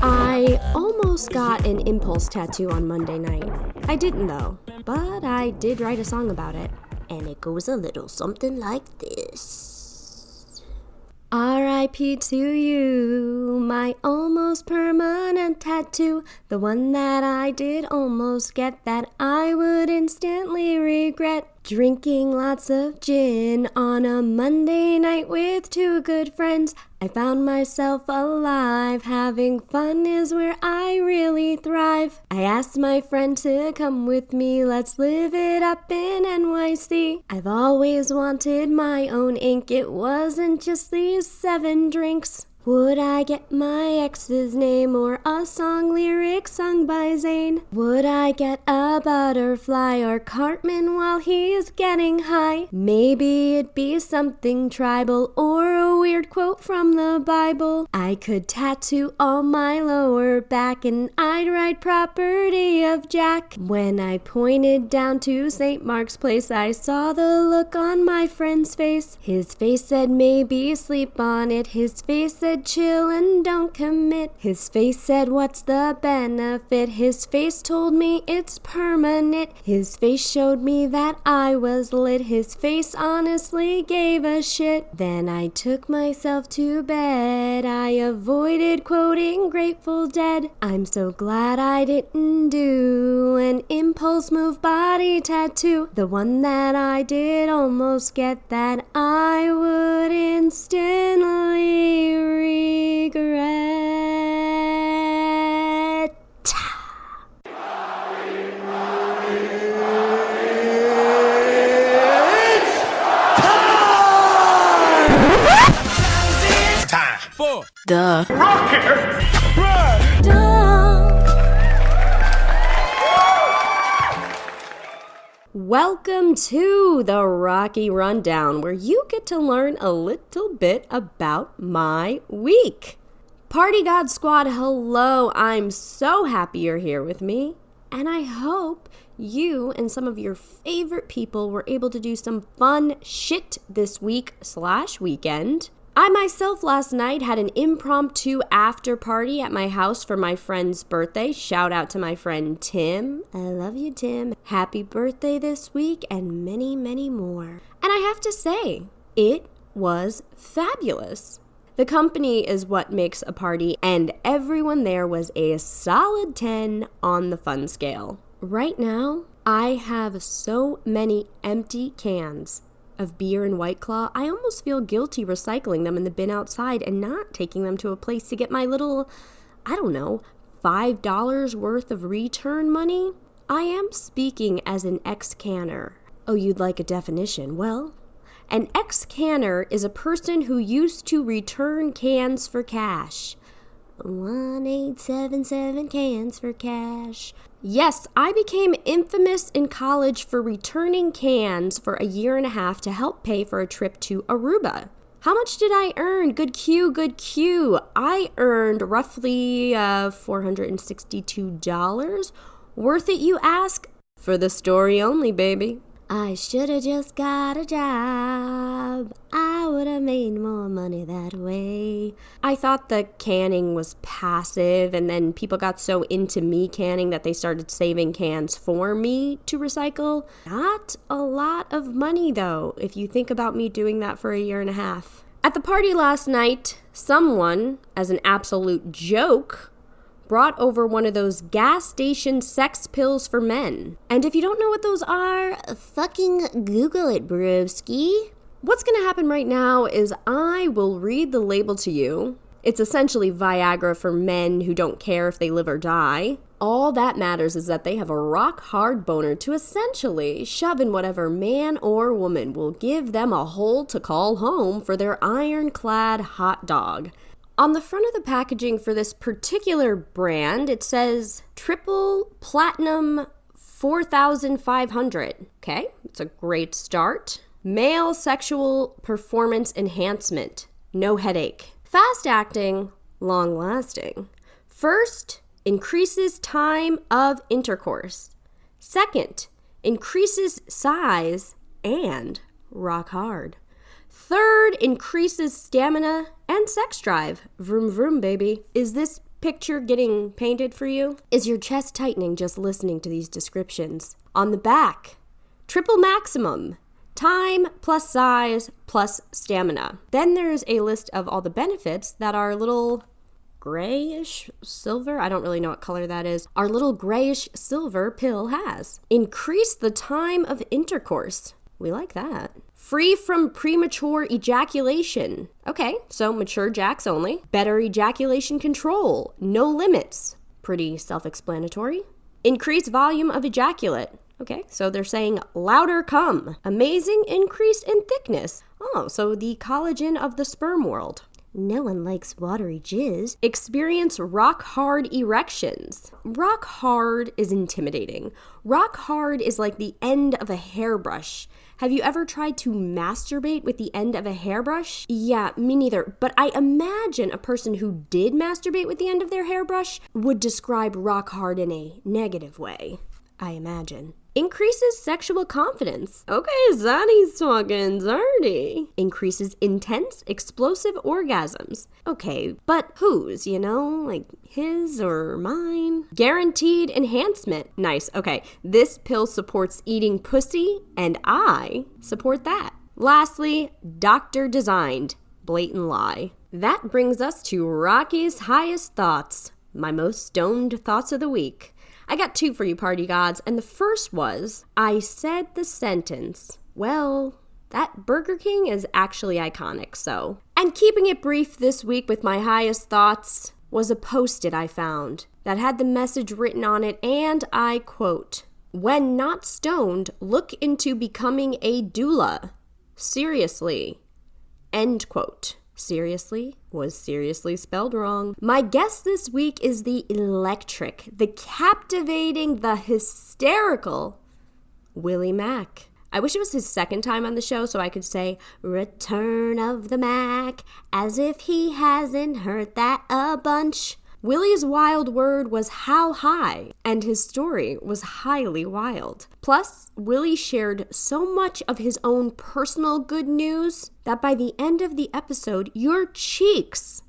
I almost got an impulse tattoo on Monday night. I didn't though, but I did write a song about it. And it goes a little something like this. R.I.P. to you, my almost permanent tattoo. The one that I did almost get that I would instantly regret. Drinking lots of gin on a Monday night with two good friends. I found myself alive, having fun is where I really thrive. I asked my friend to come with me, let's live it up in NYC. I've always wanted my own ink, it wasn't just these 7 drinks. Would I get my ex's name or a song lyric sung by Zayn? Would I get a butterfly or Cartman while he's getting high? Maybe it'd be something tribal or a weird quote from the Bible. I could tattoo all my lower back and I'd write property of Jack. When I pointed down to St. Mark's Place, I saw the look on my friend's face. His face said maybe sleep on it. His face said chill and don't commit. His face said what's the benefit? His face told me it's permanent. His face showed me that I was lit. His face honestly gave a shit. Then I took myself to bed. I avoided quoting Grateful Dead. I'm so glad I didn't do an impulse move body tattoo. The one that I did almost get that I would instantly regret. Time for Duh. Welcome to the Rocky Rundown, where you get to learn a little bit about my week. Party God Squad, hello. I'm so happy you're here with me, and I hope you and some of your favorite people were able to do some fun shit this week/weekend. I myself last night had an impromptu after party at my house for my friend's birthday. Shout out to my friend Tim. I love you, Tim. Happy birthday this week and many, many more. And I have to say, it was fabulous. The company is what makes a party, and everyone there was a solid 10 on the fun scale. Right now, I have so many empty cans of beer and White Claw, I almost feel guilty recycling them in the bin outside and not taking them to a place to get my little, $5 worth of return money. I am speaking as an ex-canner. Oh, you'd like a definition? Well, an ex-canner is a person who used to return cans for cash. 1877 cans for cash. Yes, I became infamous in college for returning cans for a year and a half to help pay for a trip to Aruba. How much did I earn? Good cue, good cue. I earned roughly $462. Worth it, you ask? For the story only, baby. I should've just got a job. I would've made more money that way. I thought the canning was passive, and then people got so into me canning that they started saving cans for me to recycle. Not a lot of money, though, if you think about me doing that for a year and a half. At the party last night, someone, as an absolute joke, brought over one of those gas station sex pills for men. And if you don't know what those are, fucking Google it, broski. What's gonna happen right now is I will read the label to you. It's essentially Viagra for men who don't care if they live or die. All that matters is that they have a rock-hard boner to essentially shove in whatever man or woman will give them a hole to call home for their ironclad hot dog. On the front of the packaging for this particular brand, it says triple platinum 4,500. Okay, it's a great start. Male sexual performance enhancement. No headache. Fast acting, long lasting. First, increases time of intercourse. Second, increases size and rock hard. Third, increases stamina and sex drive. Vroom vroom, baby. Is this picture getting painted for you? Is your chest tightening just listening to these descriptions? On the back, triple maximum. Time plus size plus stamina. Then there's a list of all the benefits that our little grayish silver, I don't really know what color that is, our little grayish silver pill has. Increase the time of intercourse. We like that. Free from premature ejaculation. Okay, so mature jacks only. Better ejaculation control. No limits. Pretty self-explanatory. Increase volume of ejaculate. Okay, so they're saying louder cum. Amazing increase in thickness. Oh, so the collagen of the sperm world. No one likes watery jizz. Experience rock hard erections. Rock hard is intimidating. Rock hard is like the end of a hairbrush. Have you ever tried to masturbate with the end of a hairbrush? Yeah, me neither. But I imagine a person who did masturbate with the end of their hairbrush would describe rock hard in a negative way. I imagine. Increases sexual confidence. Okay, Zanny's talking dirty. Increases intense, explosive orgasms. Okay, but whose, like his or mine? Guaranteed enhancement. Nice. Okay, this pill supports eating pussy, and I support that. Lastly, doctor designed. Blatant lie. That brings us to Rocky's highest thoughts. My most stoned thoughts of the week. I got 2 for you, party gods, and the first was, I said the sentence, well, that Burger King is actually iconic, so. And keeping it brief this week with my highest thoughts was a Post-it I found that had the message written on it, and I quote, when not stoned, look into becoming a doula. Seriously. End quote. Seriously was seriously spelled wrong. My guest this week is the electric, the captivating, the hysterical Willie Macc. I wish it was his second time on the show so I could say, Return of the Mac, as if he hasn't heard that a bunch. Willie's wild word was how high, and his story was highly wild. Plus, Willie shared so much of his own personal good news that by the end of the episode, your cheeks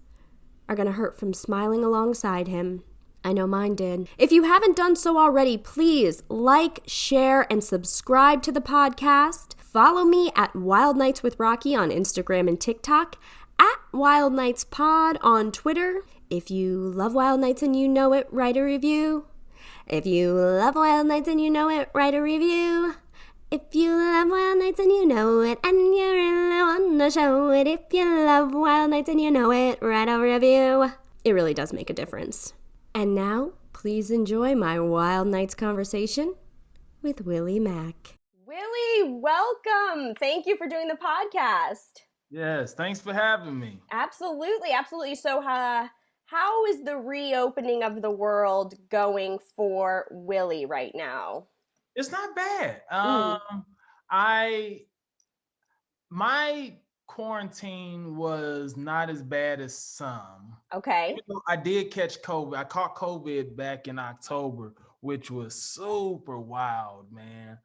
are gonna hurt from smiling alongside him. I know mine did. If you haven't done so already, please like, share, and subscribe to the podcast. Follow me at Wild Nights with Rocky on Instagram and TikTok, at Wild Nights Pod on Twitter. If you love Wild Nights and you know it, write a review. If you love Wild Nights and you know it, write a review. If you love Wild Nights and you know it, and you really want to show it. If you love Wild Nights and you know it, write a review. It really does make a difference. And now, please enjoy my Wild Nights conversation with Willie Macc. Willie, welcome. Thank you for doing the podcast. Yes, thanks for having me. Absolutely, absolutely. So, how is the reopening of the world going for Willie right now? It's not bad. My quarantine was not as bad as some. Okay. I did catch COVID. I caught COVID back in October, which was super wild, man.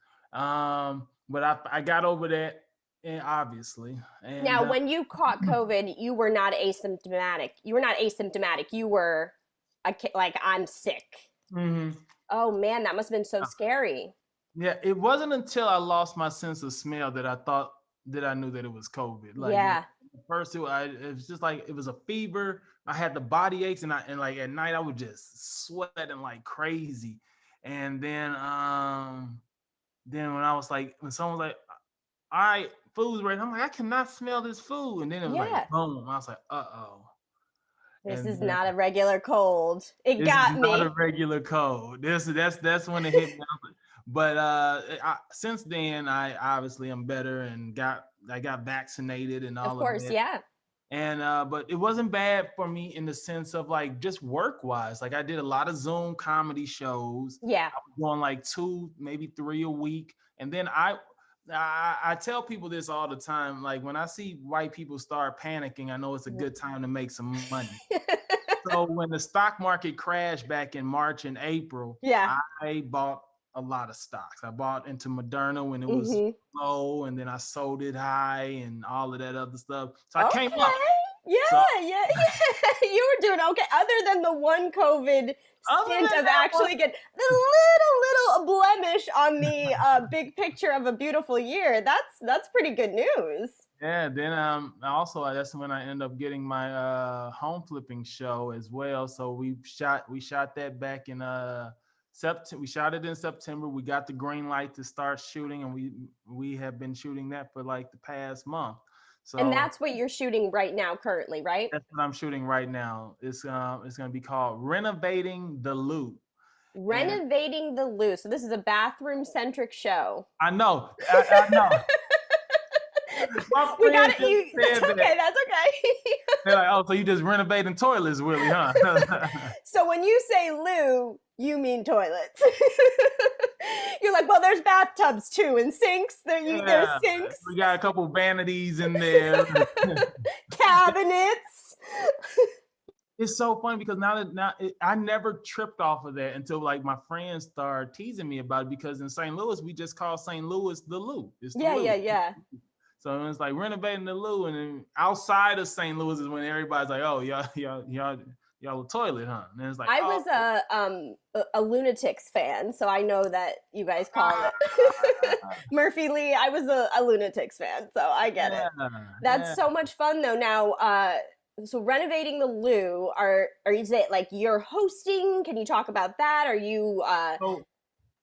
But I got over that, obviously. And, now, when you caught COVID, you were not asymptomatic. You were not asymptomatic. You were like, I'm sick. Mm-hmm. Oh man, that must have been so scary. Yeah, it wasn't until I lost my sense of smell that I knew that it was COVID. Like, yeah. First, it was just like it was a fever. I had the body aches, and like at night I was just sweating like crazy. And then when I was like, when someone was like, "All right, food's ready," I'm like, I cannot smell this food. And then it was like, boom. I was like, uh-oh. This is not a regular cold. It got me. Not a regular cold. That's when it hit me. But since then, I obviously am better and I got vaccinated and all of that. Of course, yeah. And but it wasn't bad for me in the sense of like just work wise. Like I did a lot of Zoom comedy shows. Yeah. I was doing like 2, maybe 3 a week. And then I tell people this all the time. Like when I see white people start panicking, I know it's a good time to make some money. So when the stock market crashed back in March and April, yeah, I bought a lot of stocks. I bought into Moderna when it was Mm-hmm. low, and then I sold it high and all of that other stuff. So I came Okay. up. Yeah, So yeah. You were doing okay. Other than the one COVID other stint than of that one, actually get the little blemish on the big picture of a beautiful year, that's pretty good news. yeah. Then also that's when I ended up getting my home flipping show as well. So we shot that back in September. We shot it in September. We got the green light to start shooting, and we have been shooting that for like the past month. And So that's what you're shooting right now currently, right? that's what I'm shooting right now. It's gonna be called Renovating the Loop. And Renovating the Loo. So this is a bathroom centric show. I know. My We got friend it. just You. That's said that. okay. That's okay. They're like, oh, so you just renovating toilets, Willie, huh? So when you say loo, you mean toilets. You're like, well, there's bathtubs too, and sinks. There's Yeah, sinks, we got a couple vanities in there. cabinets. It's so funny because I never tripped off of that until like my friends started teasing me about it, because in St. Louis we just call St. Louis the Lou. It's the Yeah, Lou. yeah, yeah. So it's like renovating the Lou, and then outside of St. Louis is when everybody's like, "Oh, y'all a toilet, huh?" And it's like, I "Oh, was a Lunatics fan, so I know that you guys call it Murphy Lee. I was a Lunatics fan, so I get it. yeah, That's yeah." so much fun though. Now, so renovating the loo, is it like you're hosting? Can you talk about that? Are you So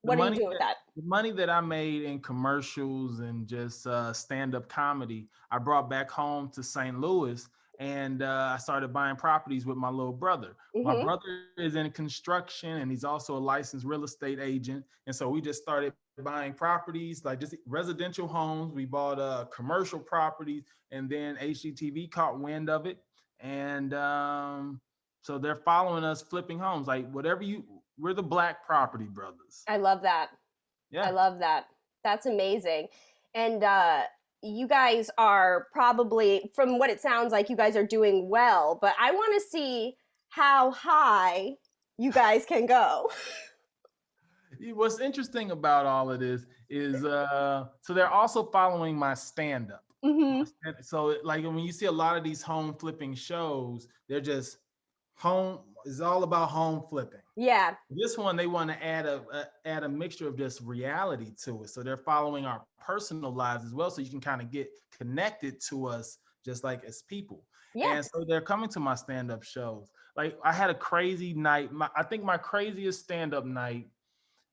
the what are you money doing with that that? the money that I made in commercials and just stand-up comedy, I brought back home to St. Louis, and I started buying properties with my little brother. My Mm-hmm. brother is in construction, and he's also a licensed real estate agent, and so we just started buying properties, like just residential homes. We bought commercial properties, and then HGTV caught wind of it, and so they're following us flipping homes, like whatever you. We're the Black Property Brothers. I love that. I Yeah. love that. That's amazing. And you guys are probably, from what it sounds like, you guys are doing well, but I want to see how high you guys can go. What's interesting about all of this is so they're also following my stand-up. Mm-hmm. So like when you see a lot of these home flipping shows, they're just home is all about home flipping. Yeah. This one they want to add a mixture of just reality to it. So they're following our personal lives as well, so you can kind of get connected to us just like as people. Yeah. And so they're coming to my stand-up shows. Like I had a crazy night. I think my craziest stand-up night,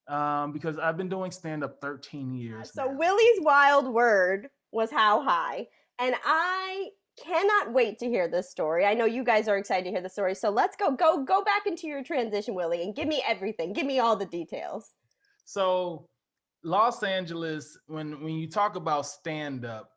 because I've been doing stand-up 13 years So now. Willie's wild word was how high. And I cannot wait to hear this story. I know you guys are excited to hear the story. So let's go back into your transition, Willie, and give me everything. Give me all the details. So Los Angeles, when you talk about stand-up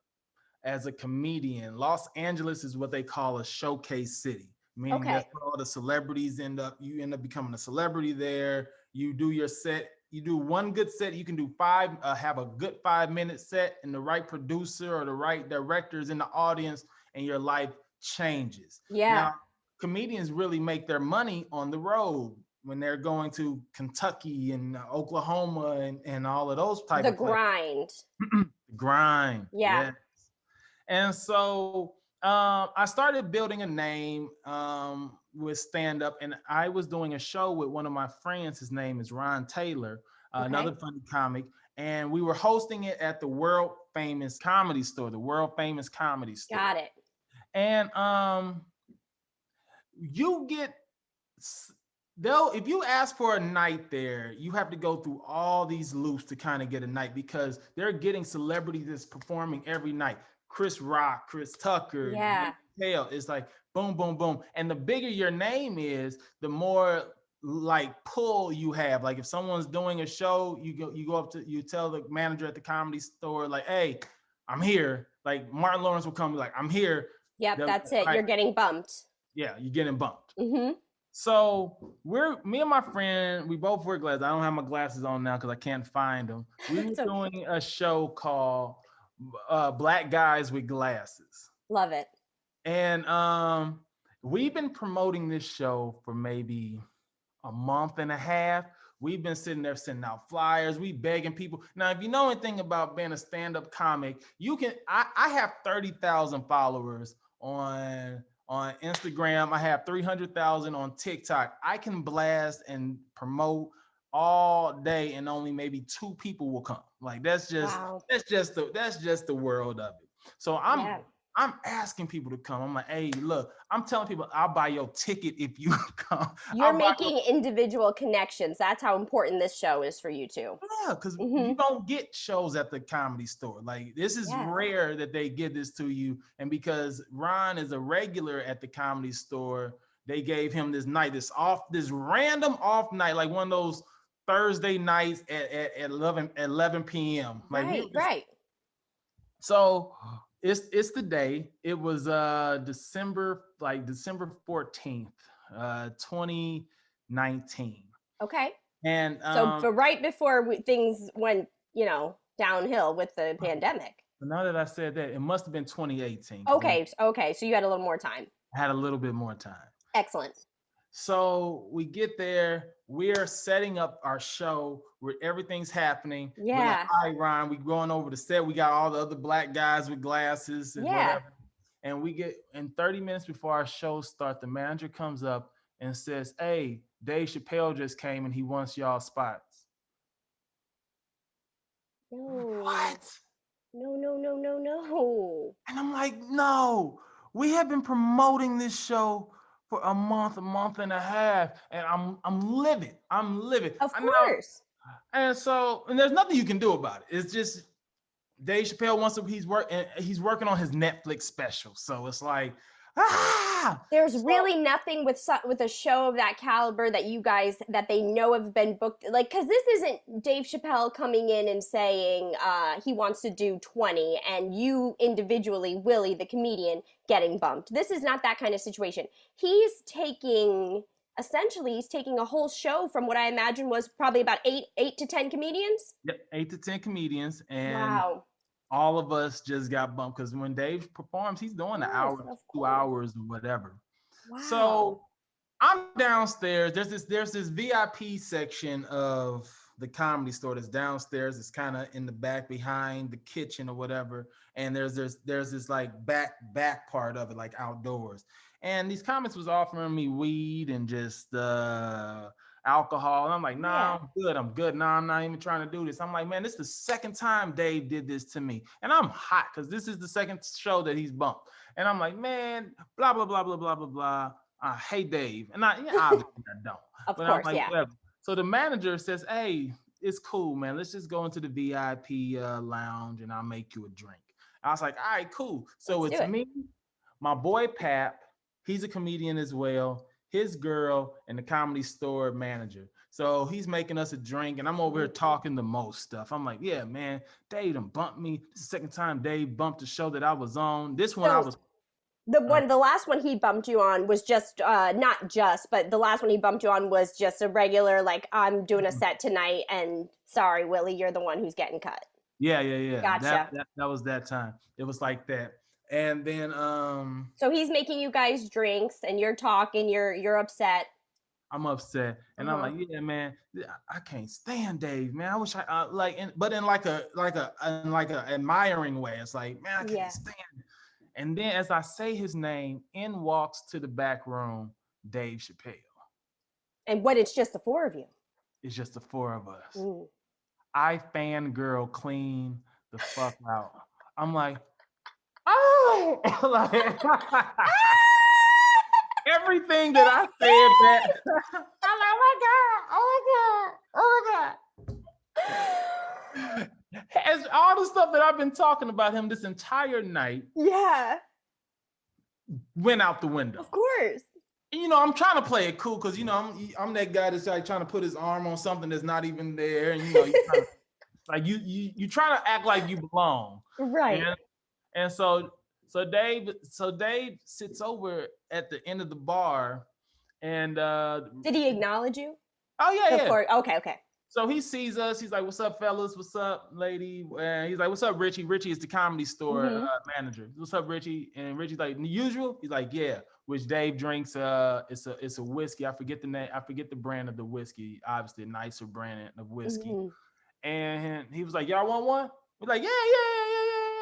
as a comedian, Los Angeles is what they call a showcase city, meaning Okay. that's where all the celebrities you end up becoming a celebrity there. You do your set, you do one good set, you can do have a good 5-minute set, and the right producer or the right director is in the audience, and your life changes. Yeah. Now, comedians really make their money on the road when they're going to Kentucky and Oklahoma and all of those type The of places. grind. Grind. Yeah. Yes. And so I started building a name with stand up, and I was doing a show with one of my friends. His name is Ron Taylor, another funny comic. And we were hosting it at the world famous comedy store, Got it. And you get if you ask for a night there, you have to go through all these loops to kind of get a night, because they're getting celebrities that's performing every night. Chris Rock, Chris Tucker, Yeah. Hale. It's like boom, boom, boom. And the bigger your name is, the more like pull you have. Like if someone's doing a show, you go up to, you tell the manager at the comedy store, like, hey, I'm here. Like Martin Lawrence will come, like, I'm here. Yep, that's it. You're getting bumped. Yeah, you're getting bumped. Mm-hmm. So me and my friend, we both wear glasses. I don't have my glasses on now because I can't find them. We were doing a show called Black Guys with Glasses. Love it. And we've been promoting this show for maybe a month and a half. We've been sitting there sending out flyers. We begging people. Now, if you know anything about being a stand-up comic, you can. I have 30,000 followers on Instagram. I have 300,000 on TikTok. I can blast and promote all day, and only maybe 2 people will come. Like that's just the world of it. So I'm asking people to come. I'm like, hey, look, I'm telling people I'll buy your ticket if you come. You're making individual connections. That's how important this show is for you too. Yeah, because you don't get shows at the Comedy Store. Like this is rare that they give this to you. And because Ron is a regular at the Comedy Store, they gave him this night, this random off night, like one of those Thursday nights at 11 p.m. Like right. So it's the day. It was December 14th, 2019. Okay. And but right before things went, downhill with the pandemic. Now that I said that, it must have been 2018. Okay. So you had a little more time. I had a little bit more time. Excellent. So we get there, we're setting up our show where everything's happening. Yeah. We're like, all right, Ron, we going over the set. We got all the other black guys with glasses and whatever. And we get in 30 minutes before our show starts, the manager comes up and says, hey, Dave Chappelle just came and he wants y'all spots. No. What? No. And I'm like, no, we have been promoting this show for a month and a half, and I'm livid. Of course. And there's nothing you can do about it. It's just Dave Chappelle wants to. He's working on his Netflix special, so it's like, There's really nothing with a show of that caliber that you guys that they know have been booked, like, because this isn't Dave Chappelle coming in and saying he wants to do 20 and you individually, Willie the comedian, getting bumped. This is not that kind of situation. He's taking a whole show from what I imagine was probably about 8 to 10 comedians. Yep, 8 to 10 comedians, and wow. All of us just got bumped because when Dave performs, he's doing an hour, 2 hours, or whatever. Wow. So I'm downstairs. There's this VIP section of the Comedy Store that's downstairs. It's kind of in the back behind the kitchen or whatever. And there's this like back part of it, like outdoors. And these comics was offering me weed and just alcohol. And I'm like, nah, I'm good. Nah, I'm not even trying to do this. I'm like, man, this is the second time Dave did this to me. And I'm hot because this is the second show that he's bumped. And I'm like, man, blah, blah, blah, blah, blah, blah, blah. Hey, Dave. And obviously I don't. Of but course, I'm like, whatever. So the manager says, hey, it's cool, man. Let's just go into the VIP lounge and I'll make you a drink. I was like, all right, cool. So it's me, my boy Pap. He's a comedian as well. His girl, and the Comedy Store manager. So he's making us a drink, and I'm over here talking the most stuff. I'm like, yeah, man, Dave done bumped me. This is the second time Dave bumped the show that I was on. This one I was... The last one he bumped you on was just, but the last one he bumped you on was just a regular, like, I'm doing a set tonight, and sorry, Willie, you're the one who's getting cut. Yeah. Gotcha. That was that time. It was like that. And then so he's making you guys drinks and you're talking, you're upset. I'm upset. And I'm like, yeah, man, I can't stand Dave, man. I wish I but in like a admiring way. It's like, man, I can't stand it. And then as I say his name, in walks to the back room Dave Chappelle. And it's just the 4 of you. It's just the 4 of us. Ooh. I fangirl clean the fuck out. I'm like, like everything that I said back. I'm like, oh my God. As all the stuff that I've been talking about him this entire night. Yeah. Went out the window. Of course. And, I'm trying to play it cool because, I'm that guy that's like trying to put his arm on something that's not even there. And, you trying to act like you belong. Right. And so Dave sits over at the end of the bar, and did he acknowledge you? Oh yeah. Okay. So he sees us. He's like, "What's up, fellas? What's up, lady?" And he's like, "What's up, Richie?" Richie is the Comedy Store manager. "What's up, Richie?" And Richie's like, "The usual." He's like, "Yeah." Which Dave drinks. It's a whiskey. I forget the name. I forget the brand of the whiskey. Obviously, a nicer brand of whiskey. And he was like, "Y'all want one?" We're like,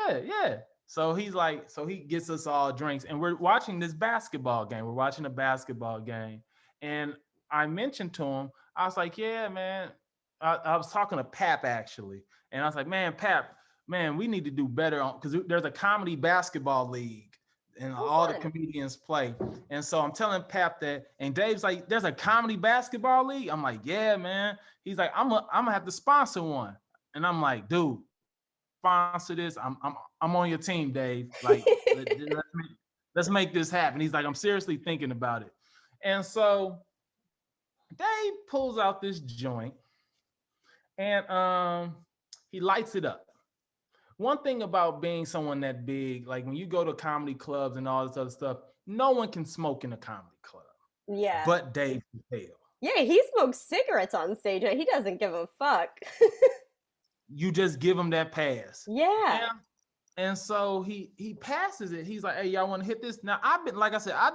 "Yeah." So he's like, so he gets us all drinks, and we're watching this basketball game. We're watching a basketball game, and I mentioned to him, I was like, "Yeah, man." I was talking to Pap actually, and I was like, "Man, Pap, man, we need to do better on because there's a comedy basketball league, and all the comedians play." And so I'm telling Pap that, and Dave's like, "There's a comedy basketball league." I'm like, "Yeah, man." He's like, I'm gonna have to sponsor one," and I'm like, "Dude, sponsor this. I'm on your team, Dave. Like, let's make this happen." He's like, "I'm seriously thinking about it," and so Dave pulls out this joint. And he lights it up. One thing about being someone that big, like when you go to comedy clubs and all this other stuff, no one can smoke in a comedy club. Yeah. But Dave Chappelle. Yeah, he smokes cigarettes on stage. He doesn't give a fuck. You just give him that pass. Yeah. And so he passes it. He's like, "Hey, y'all want to hit this?" Now I've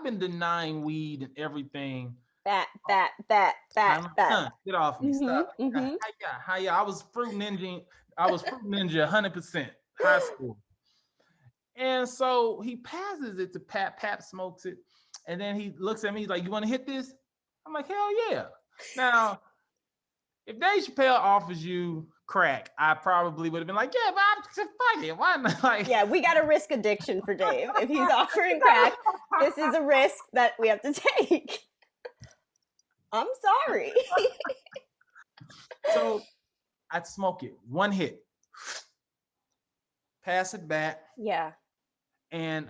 been denying weed and everything. That. Get off me. Stop. Hiya. I was fruit ninja 100% high school. And so he passes it to Pap. Pap smokes it. And then he looks at me, he's like, "You want to hit this?" I'm like, "Hell yeah." Now, if Dave Chappelle offers you crack, I probably would have been like, "Yeah, but I'm fuck it. Why not?" Like, yeah, we got a risk addiction for Dave. If he's offering crack, this is a risk that we have to take. I'm sorry. So I'd smoke it. One hit. Pass it back. Yeah. And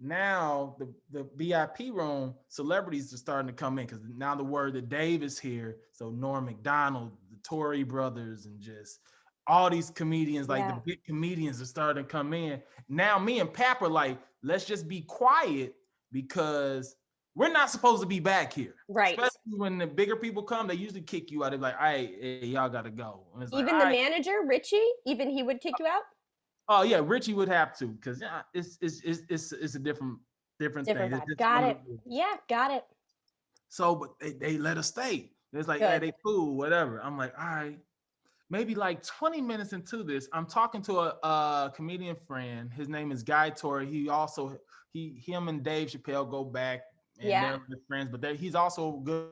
now the VIP room, celebrities are starting to come in because now the word that Dave is here. So Norm Macdonald, the Tory brothers, and just all these comedians, like the big comedians are starting to come in. Now me and Pap are like, let's just be quiet because we're not supposed to be back here. Right. Especially when the bigger people come, they usually kick you out. They're like, hey, y'all gotta go. Even the manager, Richie, even he would kick you out? Oh yeah, Richie would have to, because it's a different thing. Got it. Yeah, got it. So, but they let us stay. It's like, hey, they cool, whatever. I'm like, all right. Maybe like 20 minutes into this, I'm talking to a comedian friend. His name is Guy Torrey. Him and Dave Chappelle go back, and they're good friends. But he's also good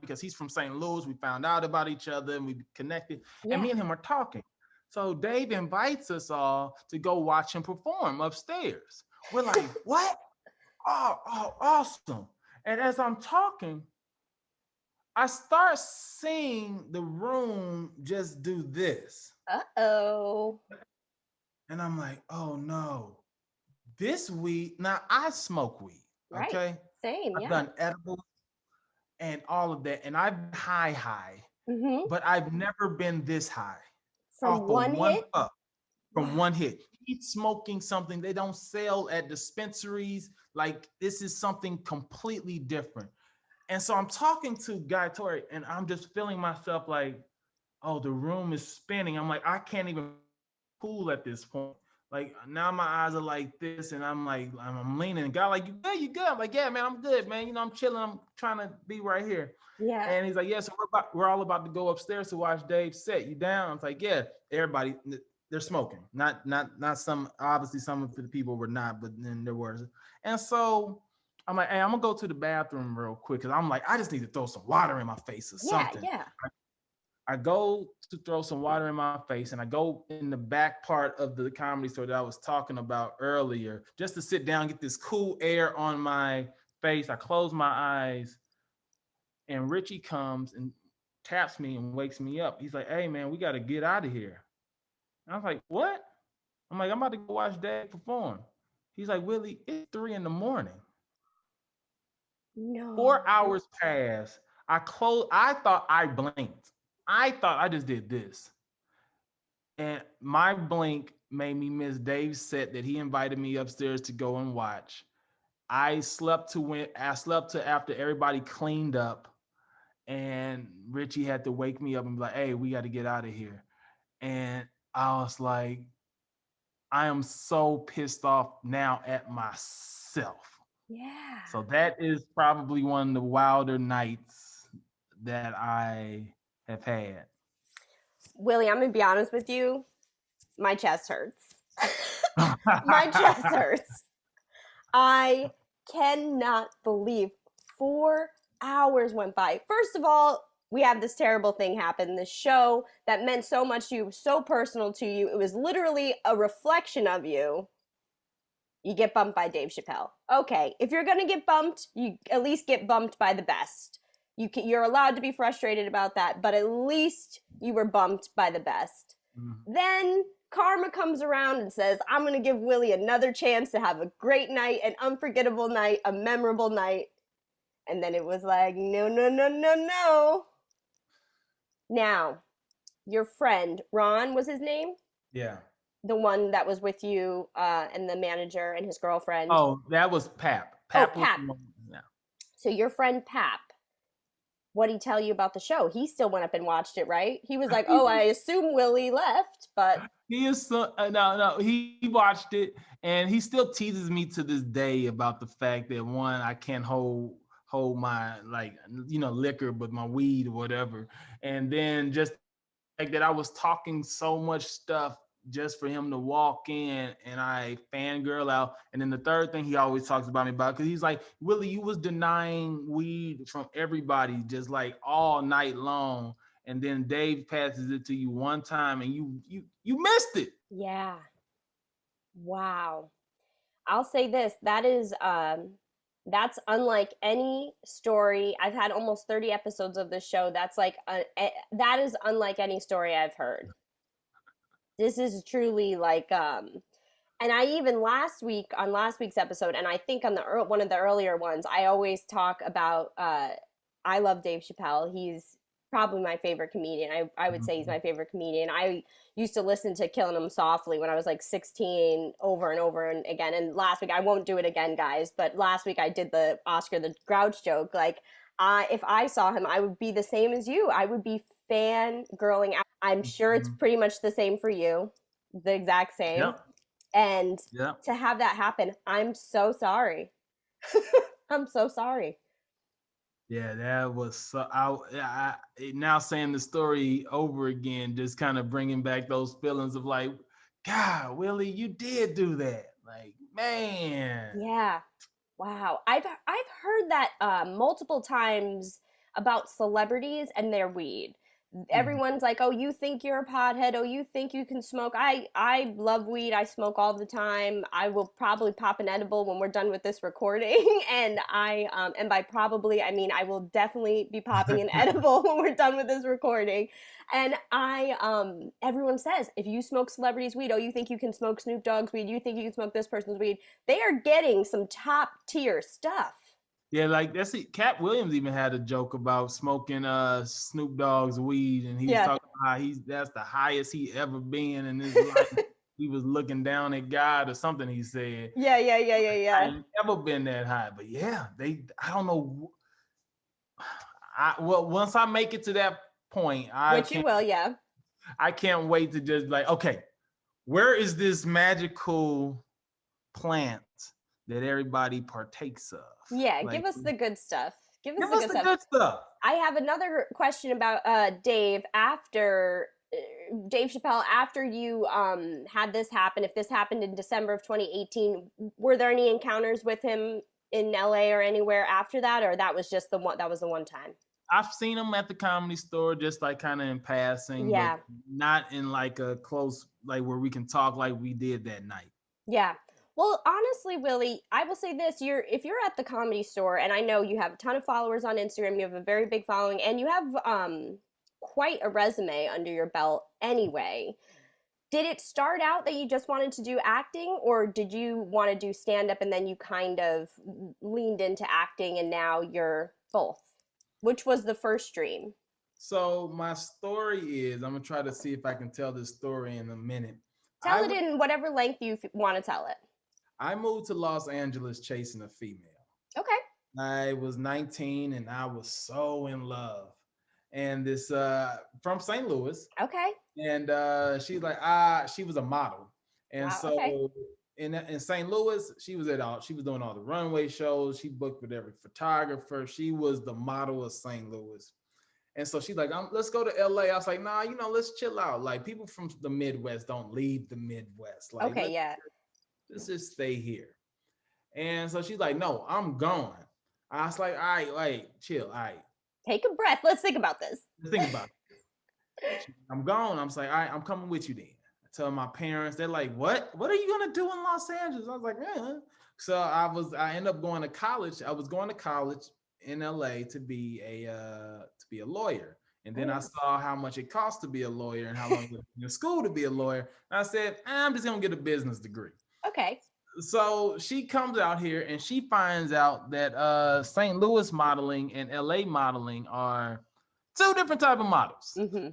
because he's from St. Louis. We found out about each other and we connected. Yeah. And me and him are talking. So Dave invites us all to go watch him perform upstairs. We're like, what? Oh, awesome. And as I'm talking, I start seeing the room just do this. Uh-oh. And I'm like, oh no. This weed, now I smoke weed, okay? Right. Same, I've done edibles and all of that. And I've been high, but I've never been this high. From one hit? From one hit. He's smoking something they don't sell at dispensaries. Like, this is something completely different. And so I'm talking to Guy Torrey, and I'm just feeling myself like, oh, the room is spinning. I'm like, I can't even cool at this point. Like, now my eyes are like this, and I'm like, I'm leaning. And Guy like, you good? I'm like, yeah, man, I'm good, man. You know, I'm chilling. I'm trying to be right here. Yeah. And he's like, yeah, so we're all about to go upstairs to watch Dave set. You down? I was like, yeah. Everybody, they're smoking. Not some, obviously some of the people were not, but then there was. And so I'm like, hey, I'm gonna go to the bathroom real quick, because I'm like, I just need to throw some water in my face or something. Yeah. I go to throw some water in my face, and I go in the back part of the Comedy Store that I was talking about earlier, just to sit down, get this cool air on my face. I close my eyes, and Richie comes and taps me and wakes me up. He's like, hey, man, we got to get out of here. And I was like, what? I'm like, I'm about to go watch Dad perform. He's like, Willie, it's 3 a.m. No. 4 hours pass. I thought I blinked. I thought I just did this. And my blink made me miss Dave's set that he invited me upstairs to go and watch. I slept to after everybody cleaned up. and Richie had to wake me up and be like, "Hey, we got to get out of here." And I was like, I am so pissed off now at myself. Yeah. So that is probably one of the wilder nights that I have had. Willie, I'm gonna be honest with you. My chest hurts. My chest hurts. I cannot believe 4 hours went by. First of all, we have this terrible thing happen. This show that meant so much to you, so personal to you. It was literally a reflection of you. You get bumped by Dave Chappelle. Okay, if you're gonna get bumped, you at least get bumped by the best. You're allowed to be frustrated about that, but at least you were bumped by the best. Then karma comes around and says, I'm going to give Willie another chance to have a great night, an unforgettable night, a memorable night. And then it was like, no, no, no, no, no. Now, your friend, Ron was his name? Yeah. The one that was with you and the manager and his girlfriend. Oh, that was Pap. Pap. Yeah. So your friend Pap, what'd he tell you about the show? He still went up and watched it, right? He was like, oh, I assume Willie left, but... He is no, he watched it, and he still teases me to this day about the fact that, one, I can't hold my, like, liquor, but my weed or whatever. And then just like that I was talking so much stuff just for him to walk in and I fangirl out. And then the third thing he always talks about me about, because he's like, Willie, you was denying weed from everybody just like all night long. And then Dave passes it to you one time and you missed it. Yeah. Wow. I'll say this. That is that's unlike any story. I've had almost 30 episodes of this show. That is unlike any story I've heard. This is truly like and I even on last week's episode, and I think on one of the earlier ones, I always talk about I love Dave Chappelle. He's probably my favorite comedian. I would say he's my favorite comedian. I used to listen to Killing Him Softly when I was like 16 over and over and again. And last week, I won't do it again, guys, but last week I did the Oscar the Grouch joke. Like, if I saw him, I would be the same as you. I would be fangirling out. I'm sure it's pretty much the same for you. The exact same. Yep. And to have that happen, I'm so sorry. I'm so sorry. Yeah, that was so. I now saying the story over again, just kind of bringing back those feelings of like, God, Willie, you did do that. Like, man. Yeah. Wow. I've heard that multiple times about celebrities and their weed. Everyone's like, oh, you think you're a pothead? Oh, you think you can smoke? I love weed. I smoke all the time. I will probably pop an edible when we're done with this recording. And and by probably, I mean, I will definitely be popping an edible when we're done with this recording. And everyone says, if you smoke celebrities' weed, oh, you think you can smoke Snoop Dogg's weed? You think you can smoke this person's weed? They are getting some top tier stuff. Yeah, like that's it. Cat Williams even had a joke about smoking Snoop Dogg's weed, and he was talking about how that's the highest he ever been in his life. He was looking down at God or something. He said, Yeah. I ain't never been that high, but yeah, I don't know. Once I make it to that point, you will, yeah. I can't wait to just like, okay, where is this magical plant that everybody partakes of? Yeah, like, give us the good stuff. Give us the good stuff. I have another question about Dave. After Dave Chappelle, after you had this happen, if this happened in December of 2018, were there any encounters with him in LA or anywhere after that, or that was just the one time? I've seen him at the Comedy Store, just like kind of in passing, but not in like a close, like where we can talk like we did that night. Yeah. Well, honestly, Willie, I will say this: if you're at the Comedy Store, and I know you have a ton of followers on Instagram, you have a very big following, and you have quite a resume under your belt anyway. Did it start out that you just wanted to do acting, or did you want to do stand-up and then you kind of leaned into acting and now you're both? Which was the first dream? So my story is, I'm going to try to see if I can tell this story in a minute. Tell it in whatever length you want to tell it. I moved to Los Angeles chasing a female. Okay. I was 19 and I was so in love. and this from St. Louis. Okay. And she's like, she was a model. And Wow. so Okay. in St. Louis, she was doing all the runway shows. She booked with every photographer. She was the model of St. Louis. And so she's like, let's go to LA. I was like, nah, let's chill out. Like, people from the Midwest don't leave the Midwest. Like, Okay. Yeah. let's just stay here. And so she's like, no, I'm going. I was like, all right, like, chill. All right. Take a breath. Let's think about this. Let's think about it. I'm gone. I'm like, all right, I'm coming with you then. I tell my parents, they're like, what? What are you gonna do in Los Angeles? I was like, yeah. So I ended up going to college. I was going to college in LA to be a lawyer. And then I saw how much it costs to be a lawyer and how long it was in school to be a lawyer. And I said, I'm just gonna get a business degree. Okay. So she comes out here and she finds out that St. Louis modeling and LA modeling are two different type of models. Mm-hmm.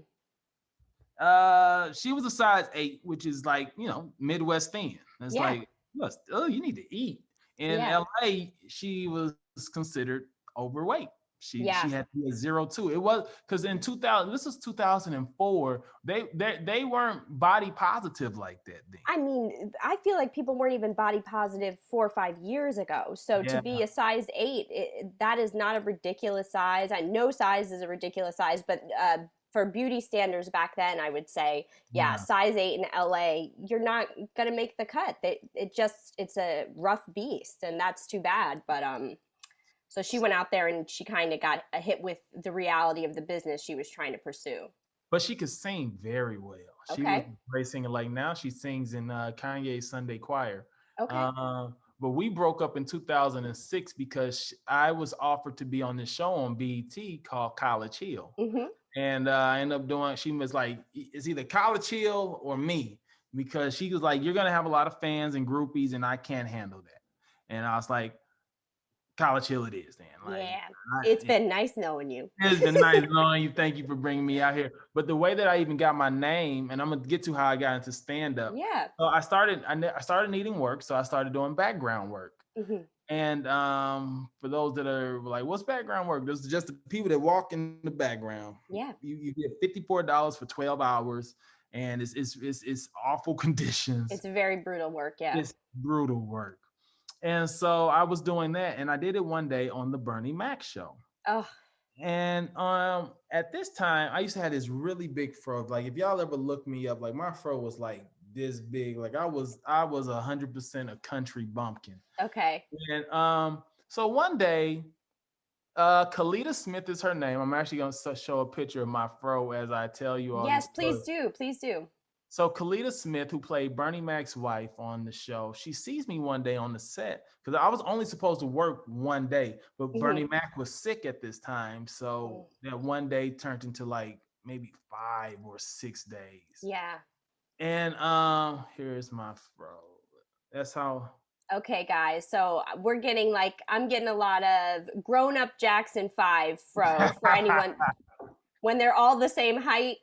She was a size 8, which is like, Midwest thin. It's like, you need to eat. In LA, she was considered overweight. She had to be a 0.2. It was because in 2000, this was 2004. They weren't body positive like that then. I mean, I feel like people weren't even body positive 4 or 5 years ago. So to be a size 8, that is not a ridiculous size. No size is a ridiculous size, but for beauty standards back then, I would say, size 8 in LA, you're not gonna make the cut. It's a rough beast, and that's too bad. But so she went out there and she kind of got a hit with the reality of the business she was trying to pursue. But she could sing very well. She was a great singer. Like now she sings in Kanye's Sunday Choir. Okay. But we broke up in 2006 because I was offered to be on this show on BET called College Hill. Mm-hmm. And I ended up doing, she was like, it's either College Hill or me, because she was like, you're going to have a lot of fans and groupies and I can't handle that. And I was like, College Hill it is then. Like, it's been nice knowing you. It's been nice knowing you. Thank you for bringing me out here. But the way that I even got my name, and I'm gonna get to how I got into stand-up. Yeah. So I started needing work, so I started doing background work. Mm-hmm. And for those that are like, what's background work? Those are just the people that walk in the background. Yeah. You get $54 for 12 hours, and it's awful conditions. It's very brutal work. Yeah. It's brutal work. And so I was doing that, and I did it one day on the Bernie Mac show. Oh. And at this time, I used to have this really big fro. Like, if y'all ever look me up, like my fro was like this big. Like I was 100% a country bumpkin. Okay. And so one day, Kalita Smith is her name. I'm actually gonna show a picture of my fro as I tell you all. Yes, please do. Please do. So Kalita Smith, who played Bernie Mac's wife on the show, she sees me one day on the set because I was only supposed to work one day, but Bernie Mac was sick at this time. So that one day turned into like maybe 5 or 6 days. Yeah. And here's my fro. That's how. Okay, guys. So I'm getting a lot of grown-up Jackson 5 fro for anyone. When they're all the same height,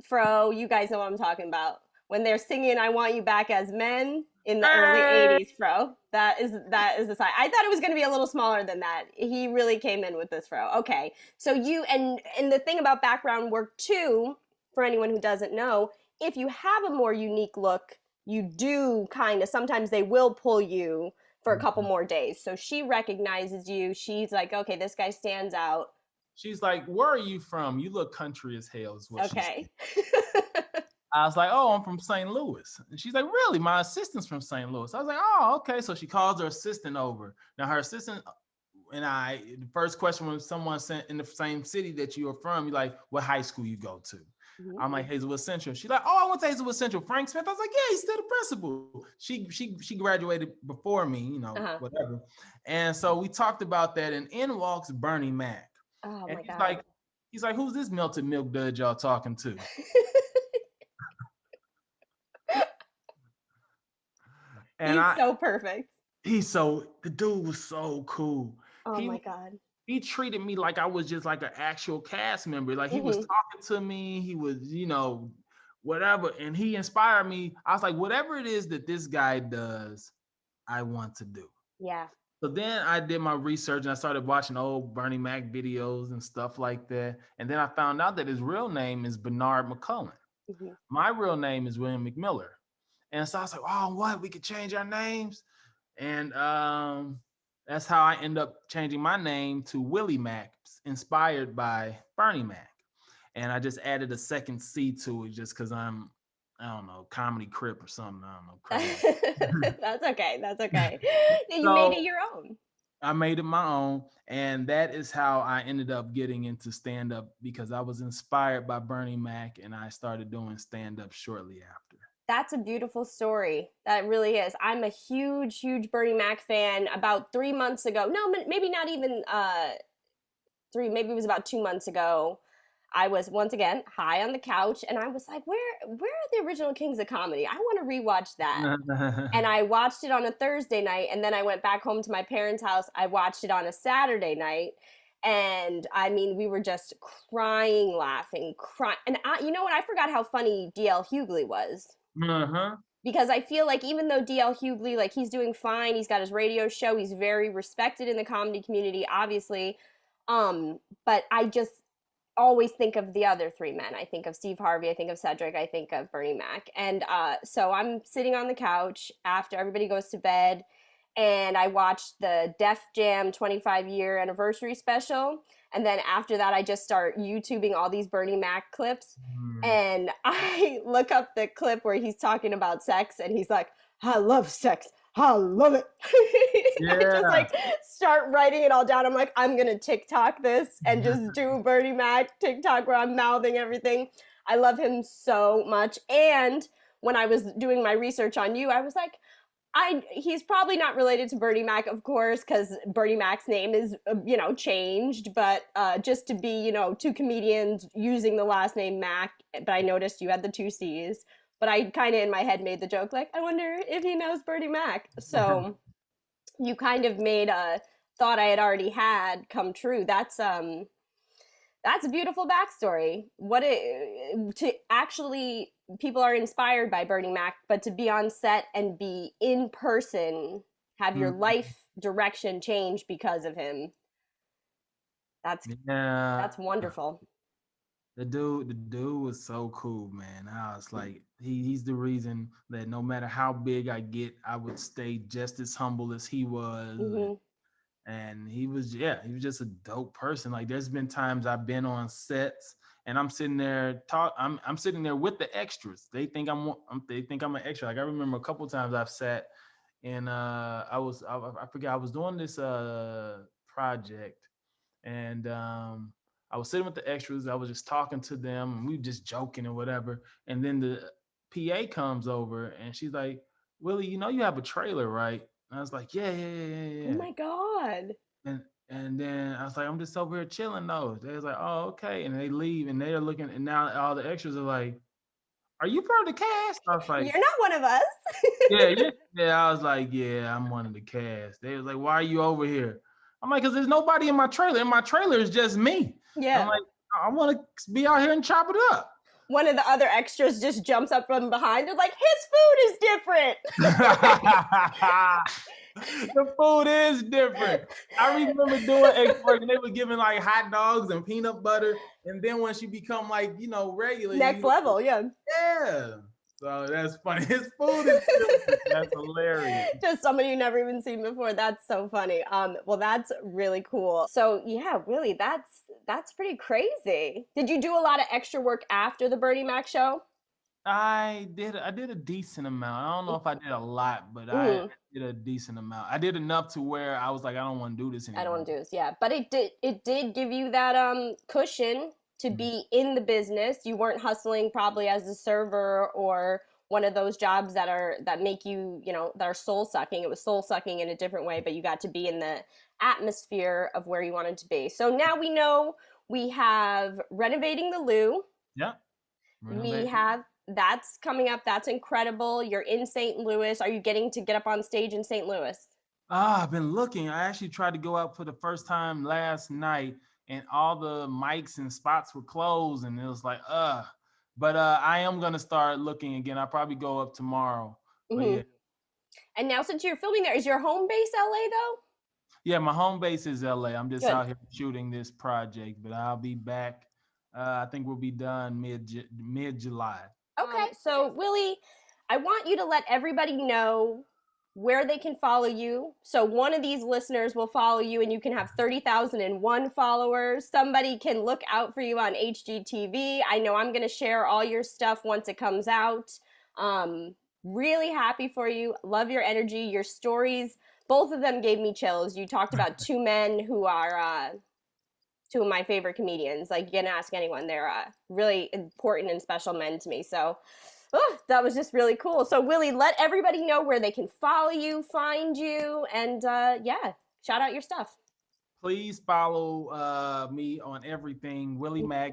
fro, you guys know what I'm talking about. When they're singing "I Want You Back as Men" in the early '80s, fro. That is the size. I thought it was going to be a little smaller than that. He really came in with this fro. Okay, so you and the thing about background work too, for anyone who doesn't know, if you have a more unique look, you do kind of sometimes they will pull you for a couple more days. So she recognizes you. She's like, okay, this guy stands out. She's like, where are you from? You look country as hell is what okay. she said. I was like, oh, I'm from St. Louis. And she's like, really? My assistant's from St. Louis. I was like, oh, okay. So she calls her assistant over. Now her assistant and the first question when someone sent in the same city that you are from, you're like, what high school you go to? Mm-hmm. I'm like, Hazelwood Central. She's like, oh, I went to Hazelwood Central. Frank Smith. I was like, yeah, he's still the principal. She graduated before me, whatever. And so we talked about that, and in walks Bernie Mac. Oh and my God. He's like, who's this melted milk dud y'all talking to? And he's so perfect. The dude was so cool. Oh my God. He treated me like I was just like an actual cast member. Like he was talking to me. He was, whatever. And he inspired me. I was like, whatever it is that this guy does, I want to do. Yeah. So then I did my research and I started watching old Bernie Mac videos and stuff like that. And then I found out that his real name is Bernard McCullen. Mhm. My real name is William McMiller. And so I was like, oh, what? We could change our names. And that's how I end up changing my name to Willie Macc, inspired by Bernie Mac. And I just added a second C to it just because I don't know, comedy crip or something. I don't know, crazy. That's okay. That's okay. You made So it your own. I made it my own. And that is how I ended up getting into stand-up, because I was inspired by Bernie Mac and I started doing stand-up shortly after. That's a beautiful story. That really is. I'm a huge, huge Bernie Mac fan. About 3 months ago, no, maybe not even three, maybe it was about 2 months ago. I was once again high on the couch and I was like, where are the original Kings of Comedy? I want to rewatch that. And I watched it on a Thursday night, and then I went back home to my parents' house. I watched it on a Saturday night. And I mean, we were just crying, laughing, crying. And you know what? I forgot how funny DL Hughley was. Uh-huh. Because I feel like even though DL Hughley, like, he's doing fine, he's got his radio show, he's very respected in the comedy community, obviously. But I just always think of the other three men. I think of Steve Harvey, I think of Cedric, I think of Bernie Mac. And so I'm sitting on the couch after everybody goes to bed, and I watched the Def Jam 25-year anniversary special. And then after that, I just start YouTubing all these Bernie Mac clips. And I look up the clip where he's talking about sex, and he's like, I love sex. I love it. Yeah. I just like start writing it all down. I'm like, I'm going to TikTok this and just do Bernie Mac TikTok where I'm mouthing everything. I love him so much. And when I was doing my research on you, I was like, he's probably not related to Bernie Mac, of course, because Bernie Mac's name is, changed. But just to be, two comedians using the last name Mac. But I noticed you had the two C's. But I kind of in my head made the joke, like, I wonder if he knows Bernie Mac. So you kind of made a thought I had already had come true. That's a beautiful backstory. To actually, people are inspired by Bernie Mac, but to be on set and be in person, have your life direction change because of him. That's wonderful. The dude was so cool, man. I was like, he's the reason that no matter how big I get, I would stay just as humble as he was. Mm-hmm. And he was just a dope person. Like, there's been times I've been on sets and I'm sitting there I'm sitting there with the extras. They think I'm an extra. Like, I remember a couple times I've sat and I forget, I was doing this project, and I was sitting with the extras. I was just talking to them and we were just joking and whatever. And then the PA comes over and she's like, Willie, you have a trailer, right? And I was like, yeah. Oh my God. And then I was like, I'm just over here chilling though. They was like, oh, okay. And they leave and they're looking, and now all the extras are like, are you part of the cast? I was like, you're not one of us. yeah. I was like, yeah, I'm one of the cast. They was like, why are you over here? I'm like, because there's nobody in my trailer. In my trailer is just me. Yeah. I'm like, I want to be out here and chop it up. One of the other extras just jumps up from behind. They're like, his food is different. The food is different. I remember doing X-Work and they were giving like hot dogs and peanut butter. And then when she become like, regular. Next level, yeah. Yeah. So that's funny. His food is different. That's hilarious. Just somebody you never even seen before. That's so funny. Well, that's really cool. So yeah, really, that's pretty crazy. Did you do a lot of extra work after the Bernie Mac show? I did a decent amount. I don't know if I did a lot, but I did a decent amount. I did enough to where I was like, I don't want to do this anymore. I don't want to do this, yeah. But it did give you that cushion to be in the business. You weren't hustling probably as a server or one of those jobs that make you, that are soul sucking. It was soul sucking in a different way, but you got to be in the atmosphere of where you wanted to be. So now we know we have Renovating the Lou. Yeah. We have that's coming up. That's incredible. You're in St. Louis. Are you getting to get up on stage in St. Louis? I've been looking. I actually tried to go out for the first time last night, and all the mics and spots were closed, and it was like, But I am gonna start looking again. I'll probably go up tomorrow. Mm-hmm. Yeah. And now, since you're filming there, is your home base LA though? Yeah, my home base is LA. I'm just Good. out here shooting this project, but I'll be back. I think we'll be done mid July. Okay, so Willie, I want you to let everybody know where they can follow you. So one of these listeners will follow you and you can have 30,001 followers. Somebody can look out for you on HGTV. I know I'm going to share all your stuff once it comes out. Really happy for you. Love your energy, your stories. Both of them gave me chills. You talked about two men who are two of my favorite comedians. Like, you can ask anyone. They're really important and special men to me. So that was just really cool. So, Willie, let everybody know where they can follow you, find you, and yeah, shout out your stuff. Please follow me on everything. Willie Macc,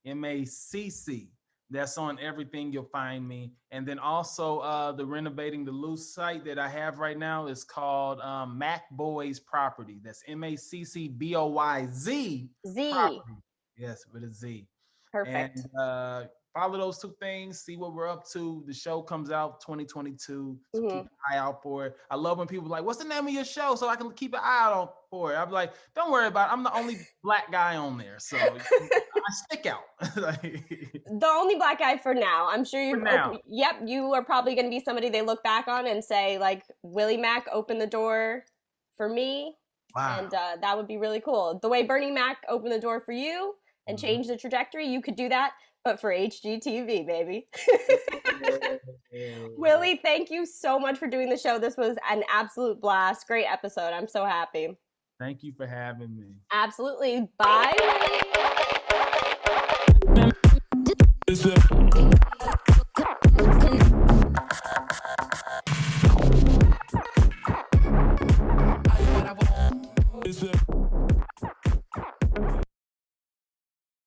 WillieMacc. That's on everything. You'll find me. And then also the Renovating the Loose site that I have right now is called Mac Boys Property. That's MACCBOYZ. Z. Property. Yes, with a Z. Perfect. And follow those two things. See what we're up to. The show comes out 2022. So keep an eye out for it. I love when people are like, what's the name of your show? So I can keep an eye out for it. I'm like, don't worry about it. I'm the only black guy on there. So I stick out. The only black guy for now. I'm sure you. Yep, you are probably going to be somebody they look back on and say, like, Willie Macc opened the door for me. Wow. And that would be really cool. The way Bernie Mac opened the door for you and changed the trajectory, you could do that, but for HGTV, baby. Willie, thank you so much for doing the show. This was an absolute blast. Great episode. I'm so happy. Thank you for having me. Absolutely. Bye.